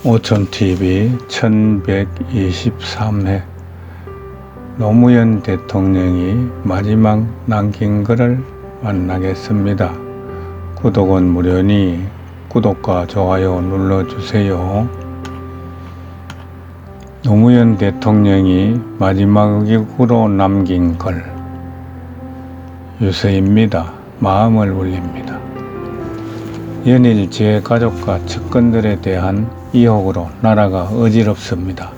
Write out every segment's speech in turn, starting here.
오촌TV 1123회 노무현 대통령이 마지막 남긴 글을 만나겠습니다. 구독은 무료니 구독과 좋아요 눌러주세요. 노무현 대통령이 마지막으로 남긴 글 유서입니다. 마음을 울립니다. 연일 제 가족과 측근들에 대한 의혹으로 나라가 어지럽습니다.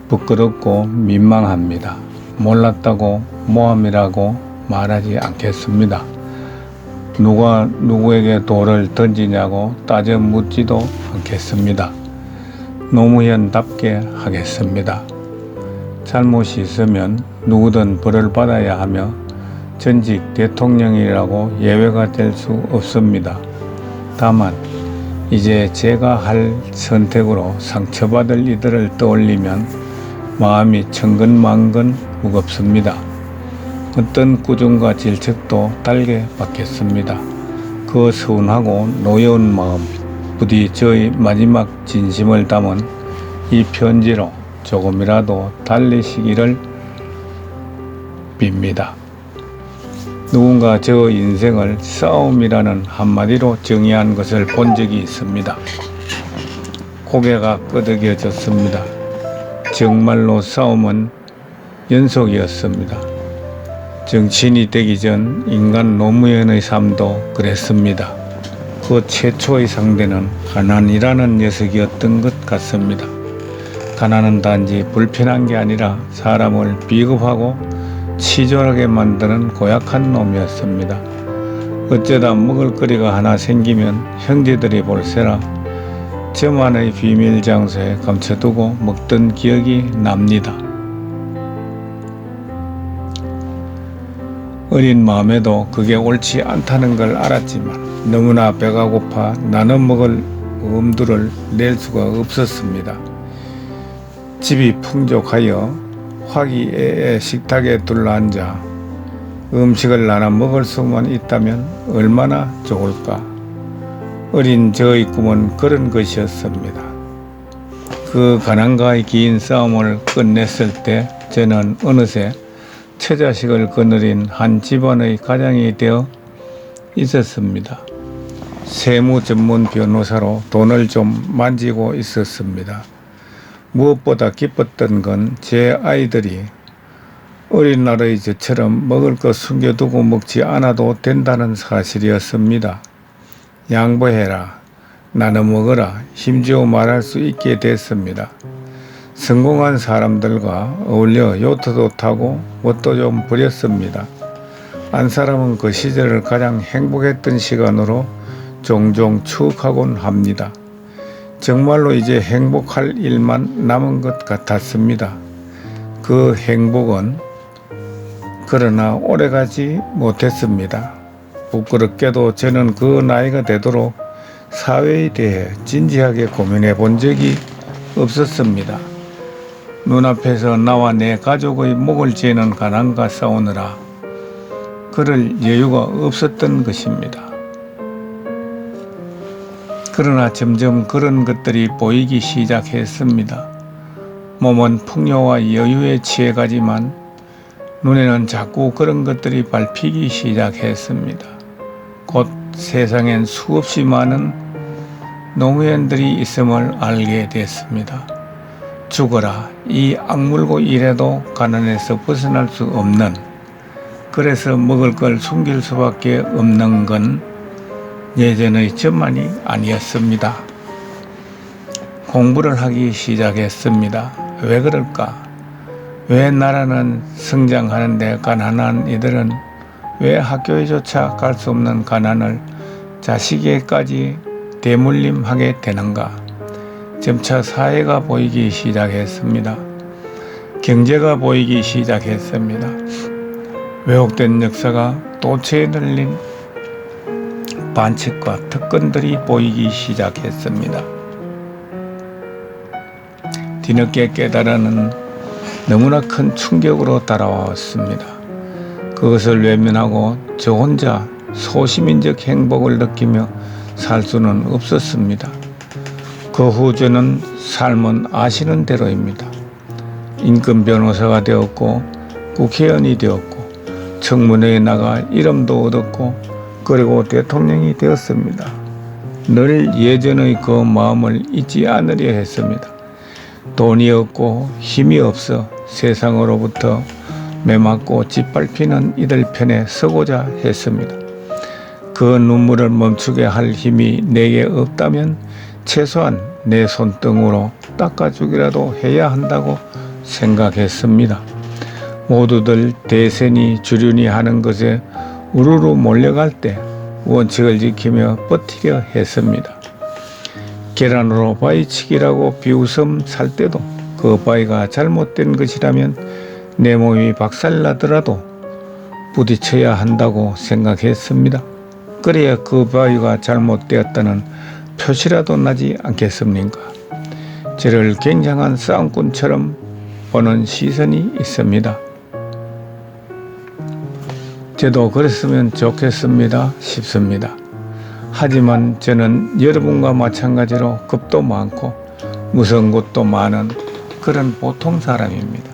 부끄럽고 민망합니다. 몰랐다고 모함이라고 말하지 않겠습니다. 누가 누구에게 돌을 던지냐고 따져 묻지도 않겠습니다. 노무현답게 하겠습니다. 잘못이 있으면 누구든 벌을 받아야 하며 전직 대통령이라고 예외가 될 수 없습니다. 다만 이제 제가 할 선택으로 상처받을 이들을 떠올리면 마음이 천근만근 무겁습니다. 어떤 꾸중과 질책도 달게 받겠습니다. 그 서운하고 노여운 마음, 부디 저의 마지막 진심을 담은 이 편지로 조금이라도 달래시기를 빕니다. 누군가 저 인생을 싸움이라는 한마디로 정의한 것을 본 적이 있습니다. 고개가 끄덕여졌습니다. 정말로 싸움은 연속이었습니다. 정치인이 되기 전 인간 노무현의 삶도 그랬습니다. 그 최초의 상대는 가난이라는 녀석이었던 것 같습니다. 가난은 단지 불편한 게 아니라 사람을 비겁하고 치졸하게 만드는 고약한 놈이었습니다. 어쩌다 먹을거리가 하나 생기면 형제들이 볼세라 저만의 비밀 장소에 감춰두고 먹던 기억이 납니다. 어린 마음에도 그게 옳지 않다는 걸 알았지만 너무나 배가 고파 나눠 먹을 엄두를 낼 수가 없었습니다. 집이 풍족하여 화기애애 식탁에 둘러앉아 음식을 나눠 먹을 수만 있다면 얼마나 좋을까. 어린 저의 꿈은 그런 것이었습니다. 그 가난과의 긴 싸움을 끝냈을 때 저는 어느새 처자식을 거느린 한 집안의 가장이 되어 있었습니다. 세무 전문 변호사로 돈을 좀 만지고 있었습니다. 무엇보다 기뻤던 건 제 아이들이 어린 날의 저처럼 먹을 것 숨겨두고 먹지 않아도 된다는 사실이었습니다. 양보해라, 나눠 먹어라, 힘주어 말할 수 있게 됐습니다. 성공한 사람들과 어울려 요트도 타고 멋도 좀 부렸습니다. 한 사람은 그 시절을 가장 행복했던 시간으로 종종 추억하곤 합니다. 정말로 이제 행복할 일만 남은 것 같았습니다. 그 행복은 그러나 오래가지 못했습니다. 부끄럽게도 저는 그 나이가 되도록 사회에 대해 진지하게 고민해 본 적이 없었습니다. 눈앞에서 나와 내 가족의 목을 죄는 가난과 싸우느라 그럴 여유가 없었던 것입니다. 그러나 점점 그런 것들이 보이기 시작했습니다. 몸은 풍요와 여유에 취해가지만 눈에는 자꾸 그런 것들이 밟히기 시작했습니다. 곧 세상엔 수없이 많은 노무현들이 있음을 알게 됐습니다. 죽어라, 이 악물고 이래도 가난에서 벗어날 수 없는, 그래서 먹을 걸 숨길 수밖에 없는 건 예전의 저만이 아니었습니다. 공부를 하기 시작했습니다. 왜 그럴까? 왜 나라는 성장하는데 가난한 이들은 왜 학교에조차 갈 수 없는 가난을 자식에게까지 대물림하게 되는가? 점차 사회가 보이기 시작했습니다. 경제가 보이기 시작했습니다. 왜곡된 역사가 도처에 널린 반칙과 특권들이 보이기 시작했습니다. 뒤늦게 깨달아는 너무나 큰 충격으로 따라왔습니다. 그것을 외면하고 저 혼자 소시민적 행복을 느끼며 살 수는 없었습니다. 그 후 저는 삶은 아시는 대로입니다. 인권 변호사가 되었고 국회의원이 되었고 청문회에 나가 이름도 얻었고 그리고 대통령이 되었습니다. 늘 예전의 그 마음을 잊지 않으려 했습니다. 돈이 없고 힘이 없어 세상으로부터 매맞고 짓밟히는 이들 편에 서고자 했습니다. 그 눈물을 멈추게 할 힘이 내게 없다면 최소한 내 손등으로 닦아주기라도 해야 한다고 생각했습니다. 모두들 대세니 주륜이 하는 것에 우르르 몰려갈 때 원칙을 지키며 버티려 했습니다. 계란으로 바위치기라고 비웃음 살 때도 그 바위가 잘못된 것이라면 내 몸이 박살나더라도 부딪혀야 한다고 생각했습니다. 그래야 그 바위가 잘못되었다는 표시라도 나지 않겠습니까? 저를 굉장한 싸움꾼처럼 보는 시선이 있습니다. 저도 그랬으면 좋겠습니다 싶습니다. 하지만 저는 여러분과 마찬가지로 겁도 많고 무서운 것도 많은 그런 보통 사람입니다.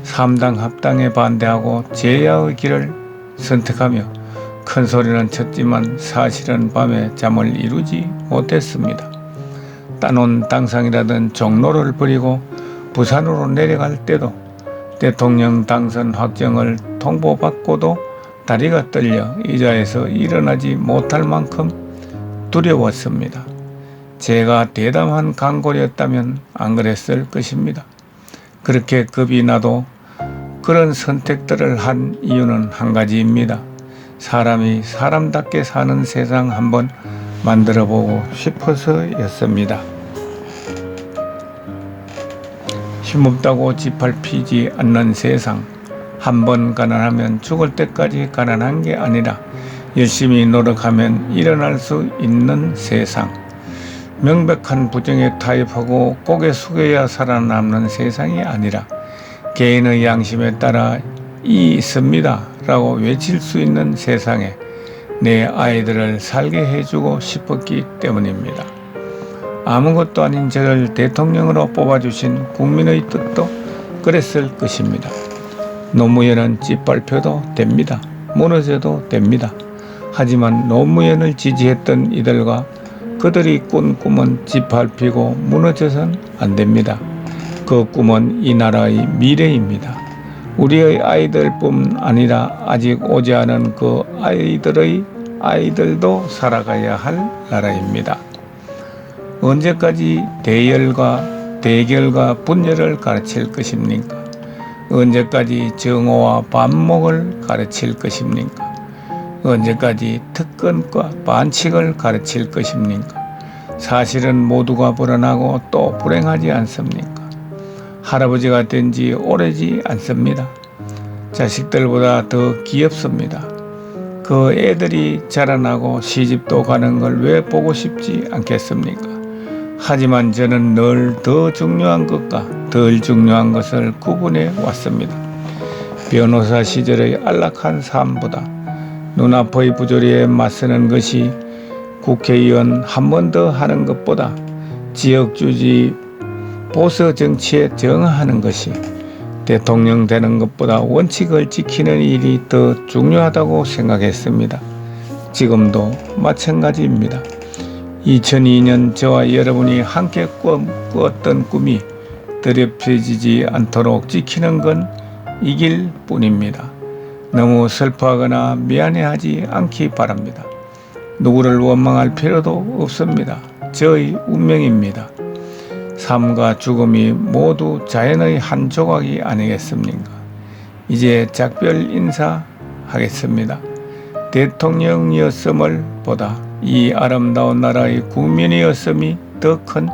삼당 합당에 반대하고 제야의 길을 선택하며 큰 소리는 쳤지만 사실은 밤에 잠을 이루지 못했습니다. 따놓은 땅상이라던 종로를 버리고 부산으로 내려갈 때도 대통령 당선 확정을 통보받고도 다리가 떨려 의자에서 일어나지 못할 만큼 두려웠습니다. 제가 대담한 강골이었다면 안 그랬을 것입니다. 그렇게 겁이 나도 그런 선택들을 한 이유는 한 가지입니다. 사람이 사람답게 사는 세상 한번 만들어보고 싶어서였습니다. 힘없다고 짓밟히지 않는 세상, 한번 가난하면 죽을 때까지 가난한 게 아니라 열심히 노력하면 일어날 수 있는 세상, 명백한 부정에 타협하고 고개 숙여야 살아남는 세상이 아니라 개인의 양심에 따라 이 있습니다 라고 외칠 수 있는 세상에 내 아이들을 살게 해주고 싶었기 때문입니다. 아무것도 아닌 저를 대통령으로 뽑아주신 국민의 뜻도 그랬을 것입니다. 노무현은 짓밟혀도 됩니다. 무너져도 됩니다. 하지만 노무현을 지지했던 이들과 그들이 꾼 꿈은 짓밟히고 무너져선 안 됩니다. 그 꿈은 이 나라의 미래입니다. 우리의 아이들뿐 아니라 아직 오지 않은 그 아이들의 아이들도 살아가야 할 나라입니다. 언제까지 대결과 분열을 가르칠 것입니까? 언제까지 정오와 반목을 가르칠 것입니까? 언제까지 특권과 반칙을 가르칠 것입니까? 사실은 모두가 불안하고 또 불행하지 않습니까? 할아버지가 된 지 오래지 않습니다. 자식들보다 더 귀엽습니다. 그 애들이 자라나고 시집도 가는 걸 왜 보고 싶지 않겠습니까? 하지만 저는 늘 더 중요한 것과 덜 중요한 것을 구분해 왔습니다. 변호사 시절의 안락한 삶보다 눈앞의 부조리에 맞서는 것이 국회의원 한 번 더 하는 것보다 지역주지 보수 정치에 정하는 것이 대통령 되는 것보다 원칙을 지키는 일이 더 중요하다고 생각했습니다. 지금도 마찬가지입니다. 2002년 저와 여러분이 함께 꾸었던 꿈이 더럽혀지지 않도록 지키는 건 이 길 뿐입니다. 너무 슬퍼하거나 미안해하지 않기 바랍니다. 누구를 원망할 필요도 없습니다. 저의 운명입니다. 삶과 죽음이 모두 자연의 한 조각이 아니겠습니까? 이제 작별 인사하겠습니다. 대통령이었음을 보다 이 아름다운 나라의 국민이었음이 더 큰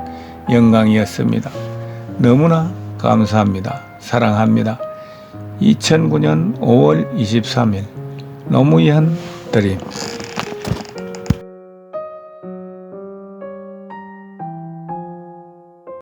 영광이었습니다. 너무나 감사합니다. 사랑합니다. 2009년 5월 23일 노무현 드림.